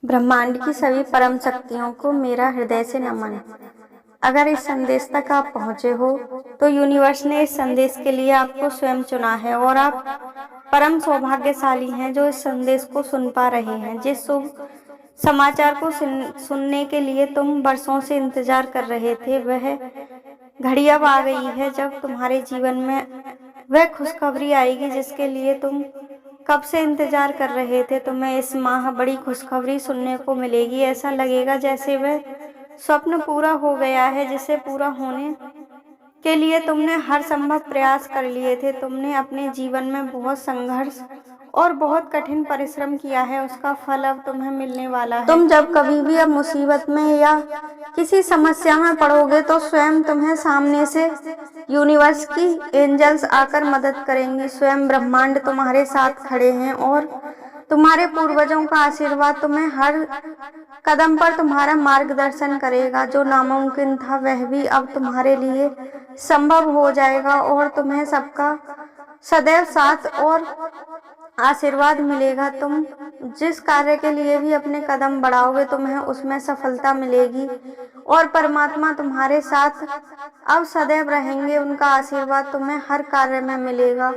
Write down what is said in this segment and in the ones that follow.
ब्रह्मांड की सभी परम शक्तियों को मेरा हृदय से नमन। अगर इस संदेश तक आप पहुंचे हो तो यूनिवर्स ने इस संदेश के लिए आपको स्वयं चुना है और आप परम सौभाग्यशाली हैं जो इस संदेश को सुन पा रहे हैं। जिस शुभ समाचार को सुनने के लिए तुम वर्षों से इंतजार कर रहे थे, वह घड़ी अब आ गई है जब तुम्हारे जीवन में वह खुशखबरी आएगी जिसके लिए तुम कब से इंतजार कर रहे थे। तुम्हें इस माह बड़ी खुशखबरी सुनने को मिलेगी। ऐसा लगेगा जैसे वह स्वप्न पूरा हो गया है जिसे पूरा होने के लिए तुमने हर संभव प्रयास कर लिए थे। तुमने अपने जीवन में बहुत संघर्ष और बहुत कठिन परिश्रम किया है, उसका फल अब तुम्हें मिलने वाला है। तुम जब कभी भी अब मुसीबत में या किसी समस्या में पड़ोगे तो स्वयं तुम्हें सामने से यूनिवर्स की एंजल्स आकर मदद करेंगी। स्वयं ब्रह्मांड तुम्हारे साथ खड़े हैं और तुम्हारे पूर्वजों का आशीर्वाद तुम्हें हर कदम पर तुम्हारा मार्गदर्शन करेगा। जो नामुमकिन था वह भी अब तुम्हारे लिए संभव हो जाएगा और तुम्हें सबका सदैव साथ और आशीर्वाद मिलेगा। तुम जिस कार्य के लिए भी अपने कदम बढ़ाओगे तुम्हें उसमें सफलता मिलेगी और परमात्मा तुम्हारे साथ अब सदैव रहेंगे। उनका आशीर्वाद तुम्हें हर कार्य में मिलेगा।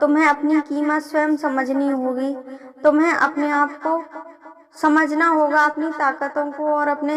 तुम्हें अपनी कीमत स्वयं समझनी होगी। तुम्हें अपने आप को समझना होगा, अपनी ताकतों को और अपने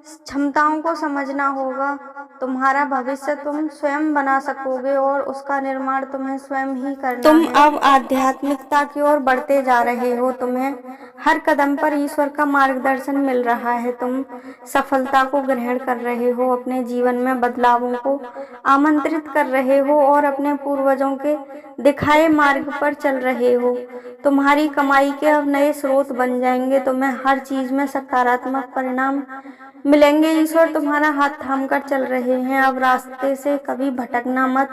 क्षमताओं को समझना होगा। तुम्हारा भविष्य तुम स्वयं बना सकोगे और उसका निर्माण तुम्हें स्वयं ही करना है। तुम अब आध्यात्मिकता की ओर बढ़ते जा रहे हो। तुम्हें हर कदम पर ईश्वर का मार्गदर्शन मिल रहा है। तुम सफलता को ग्रहण कर रहे हो, अपने जीवन में बदलावों को आमंत्रित कर रहे हो और अपने पूर्वजों के दिखाए मार्ग पर चल रहे हो। तुम्हारी कमाई के अब नए स्रोत बन जाएंगे। तुम्हें हर चीज में सकारात्मक परिणाम मिलेंगे। ईश्वर तुम्हारा हाथ थाम कर चल रहे हैं। अब रास्ते से कभी भटकना मत,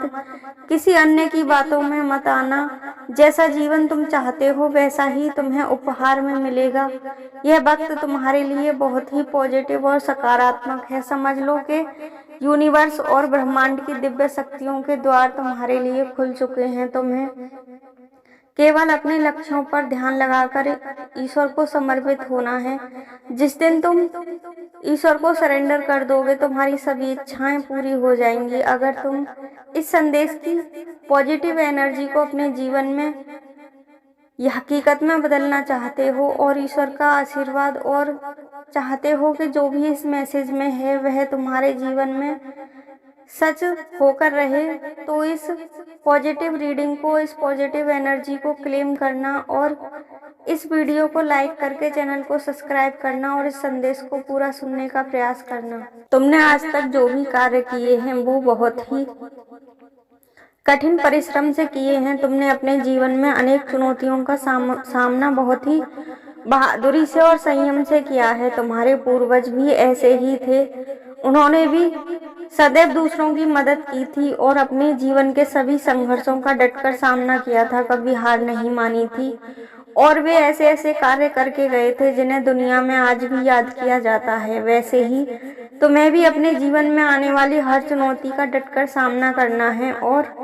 किसी अन्य की बातों में मत आना। जैसा जीवन तुम चाहते हो वैसा ही तुम्हें उपहार में मिलेगा। यह वक्त तुम्हारे लिए बहुत ही पॉजिटिव और सकारात्मक है। समझ लो कि यूनिवर्स और ब्रह्मांड की दिव्य शक्तियों के द्वार तुम्हारे लिए खुल चुके हैं। तुम्हें केवल अपने लक्ष्यों पर ध्यान लगाकर ईश्वर को समर्पित होना है। जिस दिन तुम ईश्वर को सरेंडर कर दोगे तुम्हारी सभी इच्छाएं पूरी हो जाएंगी। अगर तुम इस संदेश की पॉजिटिव एनर्जी को अपने जीवन में यह हकीकत में बदलना चाहते हो और ईश्वर का आशीर्वाद और चाहते हो कि जो भी इस मैसेज में है वह तुम्हारे जीवन में सच होकर रहे, तो इस पॉजिटिव रीडिंग को, इस पॉजिटिव एनर्जी को क्लेम करना और इस वीडियो को लाइक करके चैनल को सब्सक्राइब करना और इस संदेश को पूरा सुनने का प्रयास करना। तुमने आज तक जो भी कार्य किए हैं वो बहुत ही कठिन परिश्रम से किए हैं। तुमने अपने जीवन में अनेक चुनौतियों का सामना बहुत ही बहादुरी से और संयम से किया है। तुम्हारे पूर्वज भी ऐसे ही थे। उन्होंने भी सदैव दूसरों की मदद की थी और अपने जीवन के सभी संघर्षों का डटकर सामना किया था, कभी हार नहीं मानी थी और वे ऐसे ऐसे कार्य करके गए थे जिन्हें दुनिया में आज भी याद किया जाता है। वैसे ही तुम्हें भी अपने जीवन में आने वाली हर चुनौती का डटकर सामना करना है और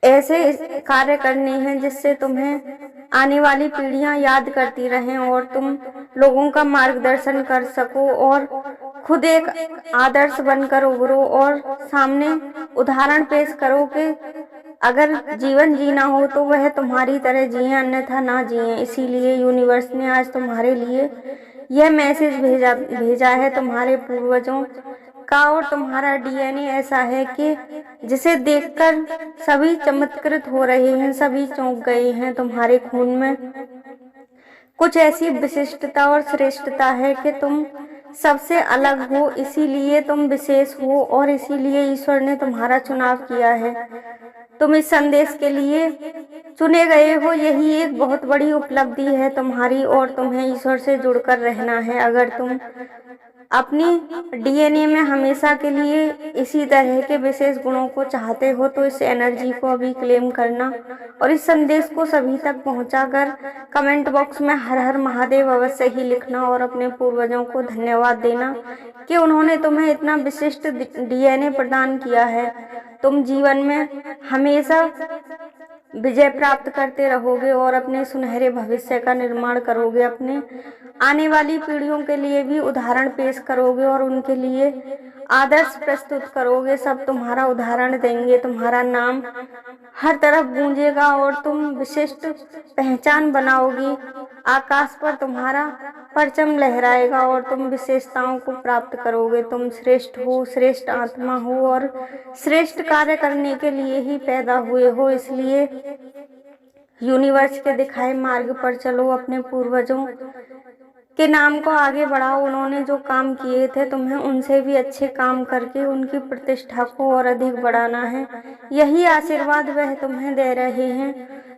ऐसे कार्य करने हैं जिससे तुम्हें आने वाली पीढ़ियां याद करती रहें और तुम लोगों का मार्गदर्शन कर सको और खुद एक आदर्श बनकर उभरो और सामने उदाहरण पेश करो कि अगर जीवन जीना हो तो वह तुम्हारी तरह जिए, अन्यथा ना जिए। इसीलिए यूनिवर्स ने आज तुम्हारे लिए यह मैसेज भेजा है। तुम्हारे पूर्वजों का और तुम्हारा डीएनए ऐसा है कि जिसे देखकर सभी चमत्कृत हो रहे हैं, सभी चौंक गए हैं। तुम्हारे खून में कुछ ऐसी विशिष्टता और श्रेष्ठता है कि तुम सबसे अलग हो, इसीलिए तुम विशेष हो और इसीलिए ईश्वर ने तुम्हारा चुनाव किया है। तुम इस संदेश के लिए चुने गए हो, यही एक बहुत बड़ी उपलब्धि है तुम्हारी और तुम्हें ईश्वर से जुड़कर रहना है। अगर तुम अपनी डीएनए में हमेशा के लिए इसी तरह के विशेष गुणों को चाहते हो तो इस एनर्जी को अभी क्लेम करना और इस संदेश को सभी तक पहुंचाकर कमेंट बॉक्स में हर हर महादेव अवश्य ही लिखना और अपने पूर्वजों को धन्यवाद देना कि उन्होंने तुम्हें इतना विशिष्ट डीएनए प्रदान किया है। तुम जीवन में हमेशा विजय प्राप्त करते रहोगे और अपने सुनहरे भविष्य का निर्माण करोगे। अपने आने वाली पीढ़ियों के लिए भी उदाहरण पेश करोगे और उनके लिए आदर्श प्रस्तुत करोगे। सब तुम्हारा उदाहरण देंगे, तुम्हारा नाम हर तरफ गूंजेगा और तुम विशिष्ट पहचान बनाओगी। आकाश पर तुम्हारा परचम लहराएगा और तुम विशेषताओं को प्राप्त करोगे। तुम श्रेष्ठ हो, श्रेष्ठ आत्मा हो और श्रेष्ठ कार्य करने के लिए ही पैदा हुए हो। इसलिए यूनिवर्स के दिखाए मार्ग पर चलो, अपने पूर्वजों के नाम को आगे बढ़ाओ। उन्होंने जो काम किए थे तुम्हें उनसे भी अच्छे काम करके उनकी प्रतिष्ठा को और अधिक बढ़ाना है। यही आशीर्वाद वह तुम्हें दे रहे हैं।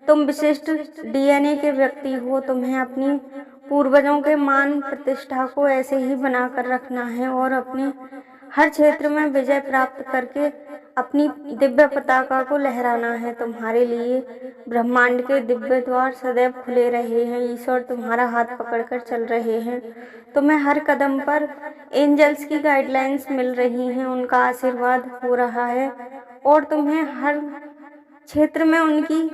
तुम विशिष्ट डीएनए के व्यक्ति हो। तुम्हें अपनी पूर्वजों के मान प्रतिष्ठा को ऐसे ही बनाकर रखना है और अपने हर क्षेत्र में विजय प्राप्त करके अपनी दिव्य पताका को लहराना है। तुम्हारे लिए ब्रह्मांड के दिव्य द्वार सदैव खुले रहे हैं। ईश्वर तुम्हारा हाथ पकड़कर चल रहे हैं। तुम्हें हर कदम पर एंजल्स की गाइडलाइंस मिल रही हैं, उनका आशीर्वाद हो रहा है और तुम्हें हर क्षेत्र में उनकी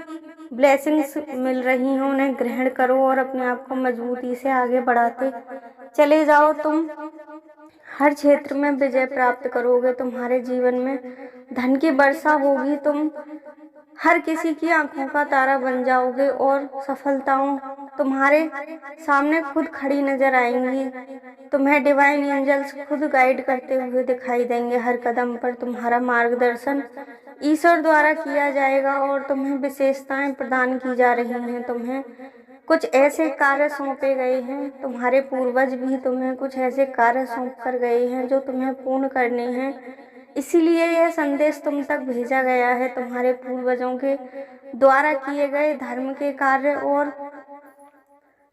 ब्लेसिंग्स मिल रही हैं। उन्हें ग्रहण करो और अपने आप को मजबूती से आगे बढ़ाते चले जाओ। तुम हर क्षेत्र में विजय प्राप्त करोगे। तुम्हारे जीवन में धन की वर्षा होगी। तुम हर किसी की आंखों का तारा बन जाओगे और सफलताओं तुम्हारे सामने खुद खड़ी नजर आएंगी। तुम्हें डिवाइन एंजल्स खुद गाइड करते हुए दिखाई देंगे। हर कदम पर तुम्हारा मार्गदर्शन ईश्वर द्वारा किया जाएगा और तुम्हें विशेषताएं प्रदान की जा रही हैं। तुम्हें कुछ ऐसे कार्य सौंपे गए हैं। तुम्हारे पूर्वज भी तुम्हें कुछ ऐसे कार्य सौंप कर गए हैं जो तुम्हें पूर्ण करने हैं। इसीलिए यह संदेश तुम तक भेजा गया है। तुम्हारे पूर्वजों के द्वारा किए गए धर्म के कार्य और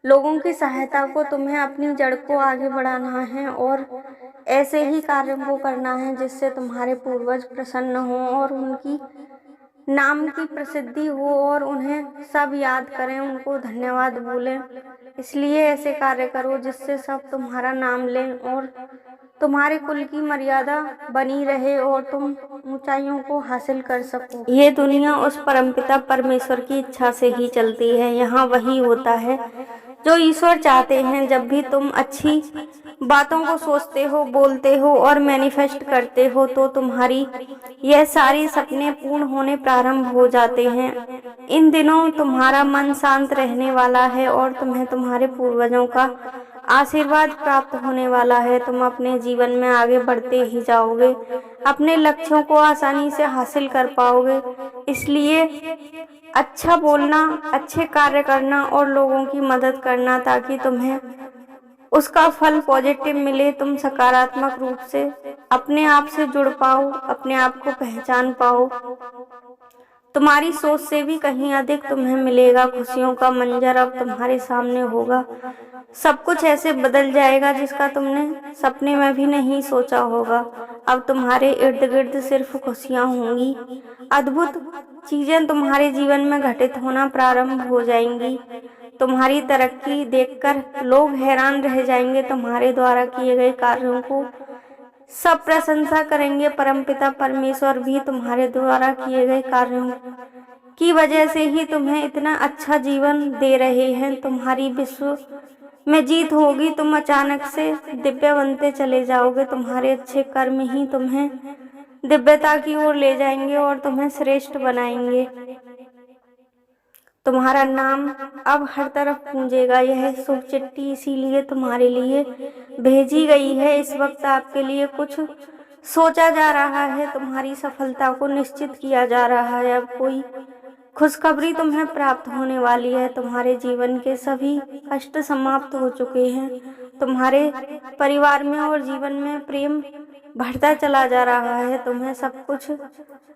लोगों की सहायता को तुम्हें अपनी जड़ को आगे बढ़ाना है और ऐसे ही कार्यों को करना है जिससे तुम्हारे पूर्वज प्रसन्न हों और उनकी नाम की प्रसिद्धि हो और उन्हें सब याद करें, उनको धन्यवाद बोलें। इसलिए ऐसे कार्य करो जिससे सब तुम्हारा नाम लें और तुम्हारे कुल की मर्यादा बनी रहे और तुम ऊंचाइयों को हासिल कर सको। ये दुनिया उस परमपिता परमेश्वर की इच्छा से ही चलती है। यहाँ वही होता है जो ईश्वर चाहते हैं। जब भी तुम अच्छी बातों को सोचते हो, बोलते हो और मैनिफेस्ट करते हो तो तुम्हारी यह सारी सपने पूर्ण होने प्रारंभ हो जाते हैं। इन दिनों तुम्हारा मन शांत रहने वाला है और तुम्हें तुम्हारे पूर्वजों का आशीर्वाद प्राप्त होने वाला है। तुम अपने जीवन में आगे बढ़ते ही जाओगे, अपने लक्ष्यों को आसानी से हासिल कर पाओगे। इसलिए अच्छा बोलना, अच्छे कार्य करना और लोगों की मदद करना ताकि तुम्हें उसका फल पॉजिटिव मिले। तुम सकारात्मक रूप से अपने आप से जुड़ पाओ, अपने आप को पहचान पाओ। तुम्हारी सोच से भी कहीं अधिक तुम्हें मिलेगा। खुशियों का मंजर अब तुम्हारे सामने होगा। सब कुछ ऐसे बदल जाएगा जिसका तुमने सपने में भी नहीं सोचा होगा। अब तुम्हारे इर्द गिर्द सिर्फ खुशियां होंगी। अद्भुत चीजें तुम्हारे जीवन में घटित होना प्रारंभ हो जाएंगी। तुम्हारी तरक्की देखकर लोग हैरान रह जाएंगे। तुम्हारे द्वारा किए गए कार्यों को सब प्रशंसा करेंगे। परमपिता परमेश्वर भी तुम्हारे द्वारा किए गए कार्यों की वजह से ही तुम्हें इतना अच्छा जीवन दे रहे हैं। तुम्हारी विश्व में जीत होगी। तुम अचानक से दिव्य बनते चले जाओगे। तुम्हारे अच्छे कर्म ही तुम्हें दिव्यता की ओर ले जाएंगे और तुम्हें श्रेष्ठ बनाएंगे। तुम्हारा नाम अब हर तरफ गूंजेगा। यह शुभ चिट्ठी इसीलिए तुम्हारे लिए भेजी गई है। इस वक्त आपके लिए कुछ सोचा जा रहा है। तुम्हारी सफलता को निश्चित किया जा रहा है। अब कोई खुशखबरी तुम्हें प्राप्त होने वाली है। तुम्हारे जीवन के सभी कष्ट समाप्त हो चुके हैं। तुम्हारे परिवार में और जीवन में प्रेम बढ़ता चला जा रहा है। तुम्हें सब कुछ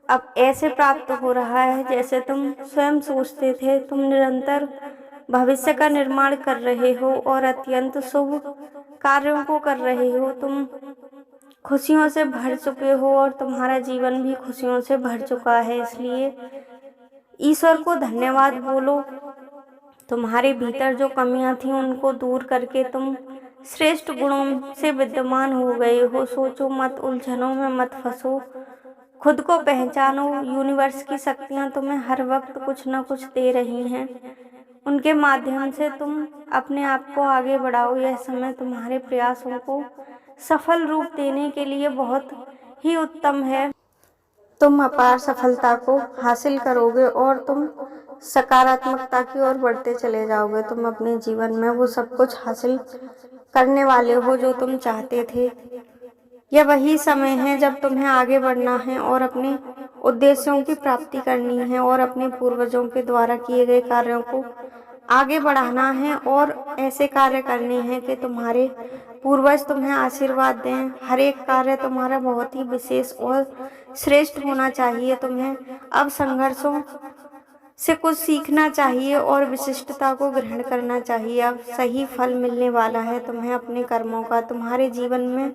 अब ऐसे प्राप्त हो रहा है जैसे तुम स्वयं सोचते थे। तुम निरंतर भविष्य का निर्माण कर रहे हो और अत्यंत शुभ कार्यों को कर रहे हो। तुम खुशियों से भर चुके हो और तुम्हारा जीवन भी खुशियों से भर चुका है। इसलिए ईश्वर को धन्यवाद बोलो। तुम्हारे भीतर जो कमियां थी उनको दूर करके तुम श्रेष्ठ गुणों से विद्यमान हो गए हो। सोचो मत, उलझनों में मत फंसो। खुद को पहचानो। यूनिवर्स की शक्तियाँ तुम्हें हर वक्त कुछ न कुछ दे रही हैं, उनके माध्यम से तुम अपने आप को आगे बढ़ाओ। यह समय तुम्हारे प्रयासों को सफल रूप देने के लिए बहुत ही उत्तम है। तुम अपार सफलता को हासिल करोगे और तुम सकारात्मकता की ओर बढ़ते चले जाओगे। तुम अपने जीवन में वो सब कुछ हासिल करने वाले हो जो तुम चाहते थे। यह वही समय है जब तुम्हें आगे बढ़ना है और अपने उद्देश्यों की प्राप्ति करनी है और अपने पूर्वजों के द्वारा किए गए कार्यों को आगे बढ़ाना है और ऐसे कार्य करने हैं कि तुम्हारे पूर्वज तुम्हें आशीर्वाद दें। हर एक कार्य तुम्हारा बहुत ही विशेष और श्रेष्ठ होना चाहिए। तुम्हें अब संघर्षों से कुछ सीखना चाहिए और विशिष्टता को ग्रहण करना चाहिए। अब सही फल मिलने वाला है तुम्हें अपने कर्मों का। तुम्हारे जीवन में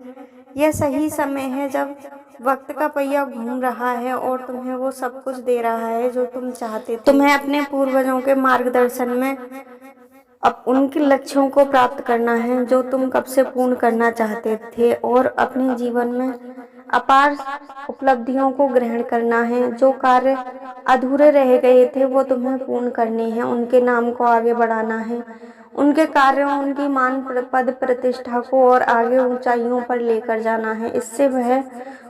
यह सही समय है जब वक्त का पहिया घूम रहा है और तुम्हें वो सब कुछ दे रहा है जो तुम चाहते थे। तुम्हें अपने पूर्वजों के मार्गदर्शन में अब उनके लक्ष्यों को प्राप्त करना है जो तुम कब से पूर्ण करना चाहते थे और अपने जीवन में अपार उपलब्धियों को ग्रहण करना है। जो कार्य अधूरे रह गए थे वो तुम्हें पूर्ण करने हैं। उनके नाम को आगे बढ़ाना है, उनके कार्यों, उनकी मान पद प्रतिष्ठा को और आगे ऊंचाइयों पर लेकर जाना है। इससे वह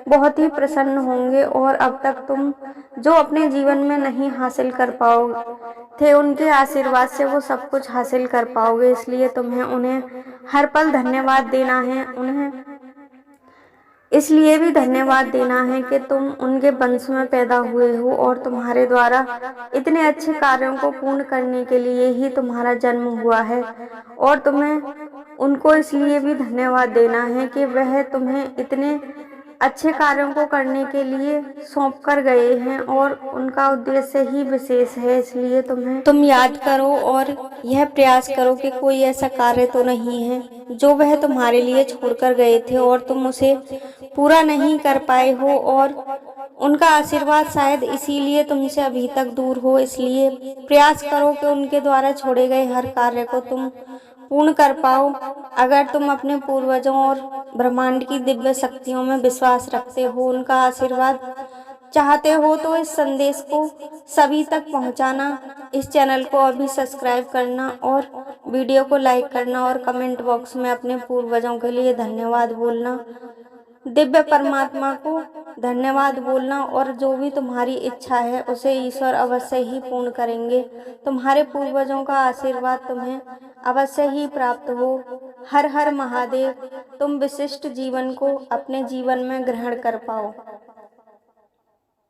बहुत ही प्रसन्न होंगे और अब तक तुम जो अपने जीवन में नहीं हासिल कर पाओ थे उनके आशीर्वाद से वो सब कुछ हासिल कर पाओगे। इसलिए तुम्हें उन्हें हर पल धन्यवाद देना है। उन्हें इसलिए भी धन्यवाद देना है कि तुम उनके वंश में पैदा हुए हो और तुम्हारे द्वारा इतने अच्छे कार्यों को पूर्ण करने के लिए ही तुम्हारा जन्म हुआ है। और तुम्हें उनको इसलिए भी धन्यवाद देना है कि वह तुम्हें इतने अच्छे कार्यों को करने के लिए सौंप कर गए हैं और उनका उद्देश्य ही विशेष है। इसलिए तुम याद करो और यह प्रयास करो कि कोई ऐसा कार्य तो नहीं है जो वह तुम्हारे लिए छोड़कर गए थे और तुम उसे पूरा नहीं कर पाए हो और उनका आशीर्वाद शायद इसीलिए तुमसे अभी तक दूर हो। इसलिए प्रयास करो कि उनके द्वारा छोड़े गए हर कार्य को तुम पूर्ण कर पाओ। अगर तुम अपने पूर्वजों और ब्रह्मांड की दिव्य शक्तियों में विश्वास रखते हो, उनका आशीर्वाद चाहते हो तो इस संदेश को सभी तक पहुंचाना। इस चैनल को अभी सब्सक्राइब करना और वीडियो को लाइक करना और कमेंट बॉक्स में अपने पूर्वजों के लिए धन्यवाद बोलना, दिव्य परमात्मा को धन्यवाद बोलना और जो भी तुम्हारी इच्छा है उसे ईश्वर अवश्य ही पूर्ण करेंगे। तुम्हारे पूर्वजों का आशीर्वाद तुम्हें अवश्य ही प्राप्त हो। हर हर महादेव। तुम विशिष्ट जीवन को अपने जीवन में ग्रहण कर पाओ।